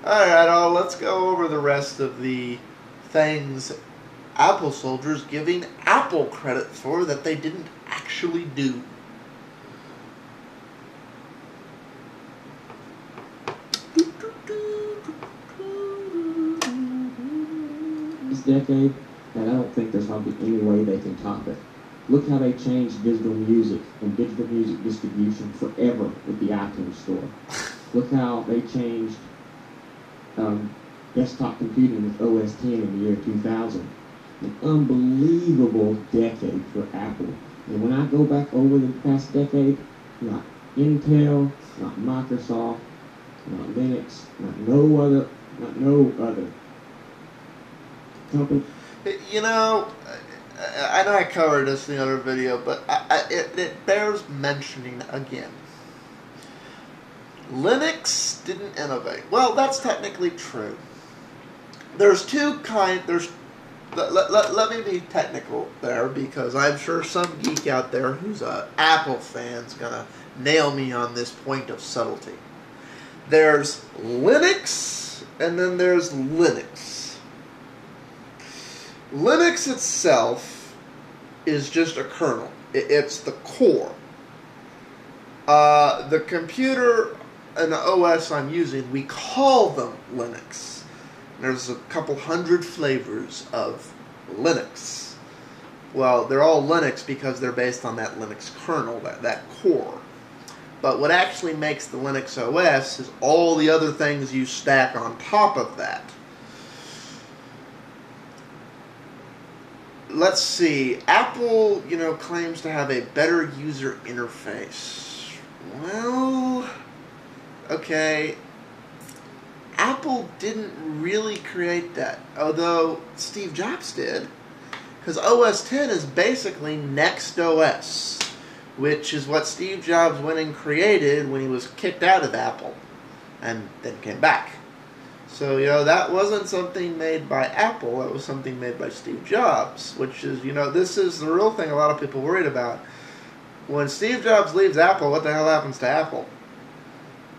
Alright, let's go over the rest of the things AppleSoldier is giving Apple credit for that they didn't actually do. This decade, and I don't think there's hardly any way they can top it. Look how they changed digital music and digital music distribution forever with the iTunes Store. Look how they changed desktop computing with OS X in the year 2000. An unbelievable decade for Apple. And when I go back over the past decade, not Intel, not Microsoft, not Linux, not no other company. You know, I know I covered this in the other video, but it bears mentioning again. Linux didn't innovate. Well, that's technically true. There's two kinds. Let me be technical there, because I'm sure some geek out there who's a Apple fan's gonna nail me on this point of subtlety. There's Linux, and then there's Linux. Linux itself is just a kernel. It's the core. The computer and the OS I'm using, we call them Linux. There's a couple hundred flavors of Linux. Well, they're all Linux because they're based on that Linux kernel, that core. But what actually makes the Linux OS is all the other things you stack on top of that. Let's see. Apple, claims to have a better user interface. Well, okay. Apple didn't really create that, although Steve Jobs did, because OS X is basically Next OS, which is what Steve Jobs went and created when he was kicked out of Apple, and then came back. So, that wasn't something made by Apple, that was something made by Steve Jobs, which is, this is the real thing a lot of people worried about. When Steve Jobs leaves Apple, what the hell happens to Apple?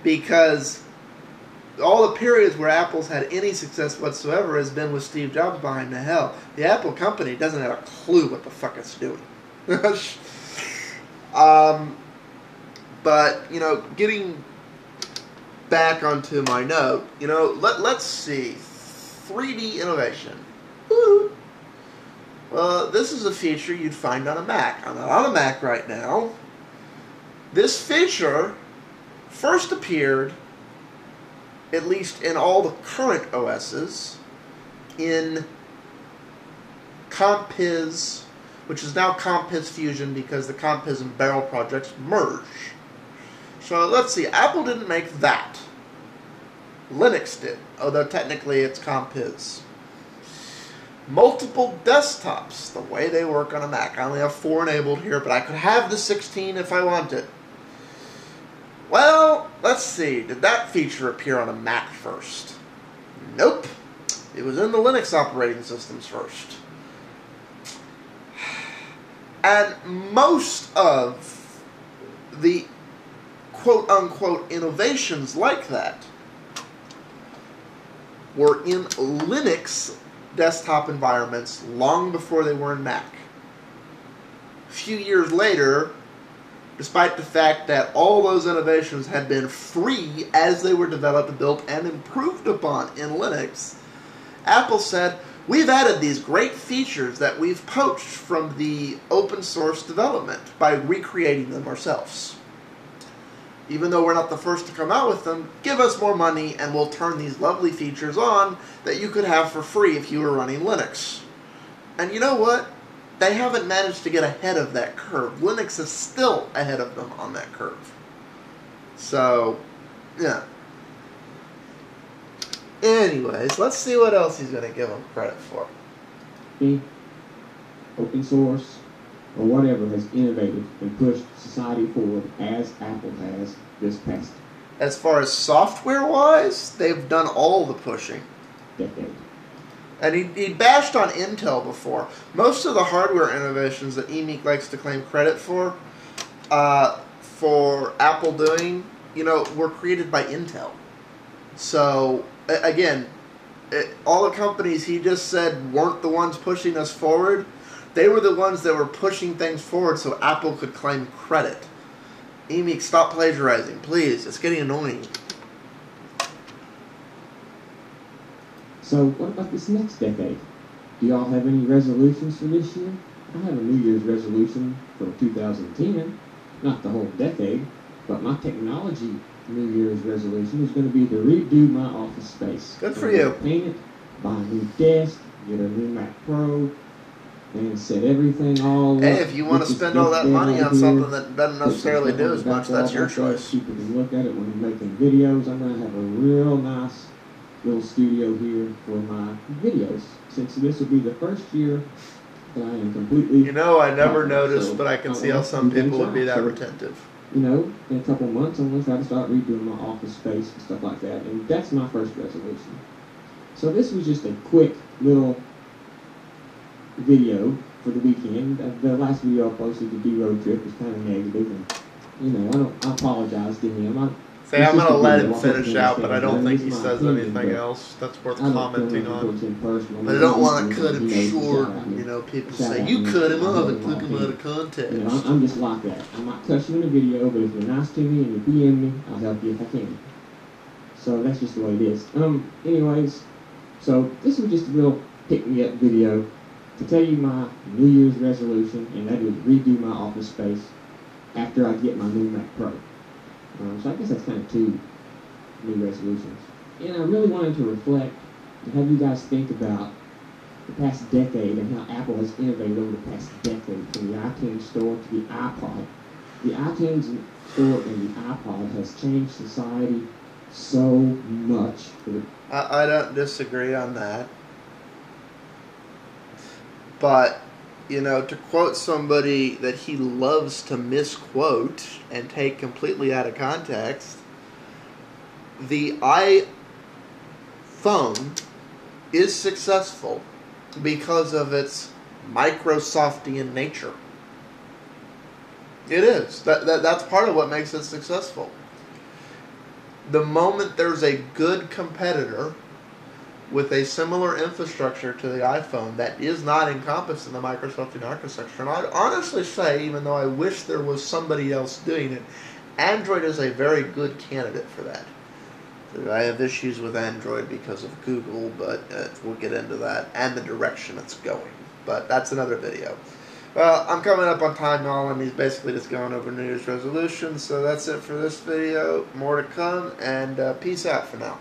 Because all the periods where Apple's had any success whatsoever has been with Steve Jobs behind the hell. The Apple company doesn't have a clue what the fuck it's doing. But, getting back onto my note, let's see. 3D innovation. Woo! Well, this is a feature you'd find on a Mac. I'm not on a Mac right now. This feature first appeared, at least in all the current OSs, in Compiz, which is now Compiz Fusion because the Compiz and Barrel projects merge. So let's see, Apple didn't make that. Linux did, although technically it's Compiz. Multiple desktops, the way they work on a Mac. I only have 4 enabled here, but I could have the 16 if I wanted. Well, let's see. Did that feature appear on a Mac first? Nope. It was in the Linux operating systems first. And most of the quote-unquote innovations like that were in Linux desktop environments long before they were in Mac. A few years later, despite the fact that all those innovations had been free as they were developed, built, and improved upon in Linux, Apple said, we've added these great features that we've poached from the open source development by recreating them ourselves. Even though we're not the first to come out with them, give us more money and we'll turn these lovely features on that you could have for free if you were running Linux. And you know what? They haven't managed to get ahead of that curve. Linux is still ahead of them on that curve. So, yeah. Anyways, let's see what else he's going to give them credit for. Open source, or whatever has innovated and pushed society forward as Apple has this past As far as software-wise, they've done all the pushing. decade. And he bashed on Intel before. Most of the hardware innovations that Emeek likes to claim credit for Apple doing, were created by Intel. So, again, all the companies he just said weren't the ones pushing us forward. They were the ones that were pushing things forward so Apple could claim credit. Emeek, stop plagiarizing, please. It's getting annoying. So what about this next decade? Do y'all have any resolutions for this year? I have a New Year's resolution for 2010, not the whole decade, but my technology New Year's resolution is going to be to redo my office space. Good for you. Paint it, buy a new desk, get a new Mac Pro, and set everything all up. Hey, if you want to spend all that money on something that doesn't necessarily do as much, that's your choice. People can look at it when I'm making videos. I'm going to have a real nice little studio here for my videos, since this will be the first year that I am completely... You know, I never noticed, but I can see how some people would be that retentive. You know, in a couple months, I'm going to try to start redoing my office space and stuff like that, and that's my first resolution. So this was just a quick little video for the weekend. The last video I posted, the D-Road trip, was kind of negative, and, you know, I apologize to him. Say, I'm going to let him finish out, but I don't think he says anything else that's worth commenting on. But I don't want to cut him short, you know, people say, you cut him off and took him out of context. You know, I'm just like that. I might cuss you in a video, but if you're nice to me and you PM me, I'll help you if I can. So that's just the way it is. Anyways, so this was just a real pick-me-up video to tell you my New Year's resolution, and that is redo my office space after I get my new Mac Pro. So I guess that's kind of two new resolutions. And I really wanted to reflect and have you guys think about the past decade and how Apple has innovated over the past decade, from the iTunes Store to the iPod. The iTunes Store and the iPod has changed society so much. I don't disagree on that. But, you know, to quote somebody that he loves to misquote and take completely out of context, the iPhone is successful because of its Microsoftian nature. It is. That's part of what makes it successful. The moment there's a good competitor with a similar infrastructure to the iPhone that is not encompassed in the Microsoftian architecture, and I'd honestly say, even though I wish there was somebody else doing it, Android is a very good candidate for that. I have issues with Android because of Google, but we'll get into that, and the direction it's going. But that's another video. Well, I'm coming up on time, y'all, and he's basically just going over New Year's resolutions, so that's it for this video. More to come, and peace out for now.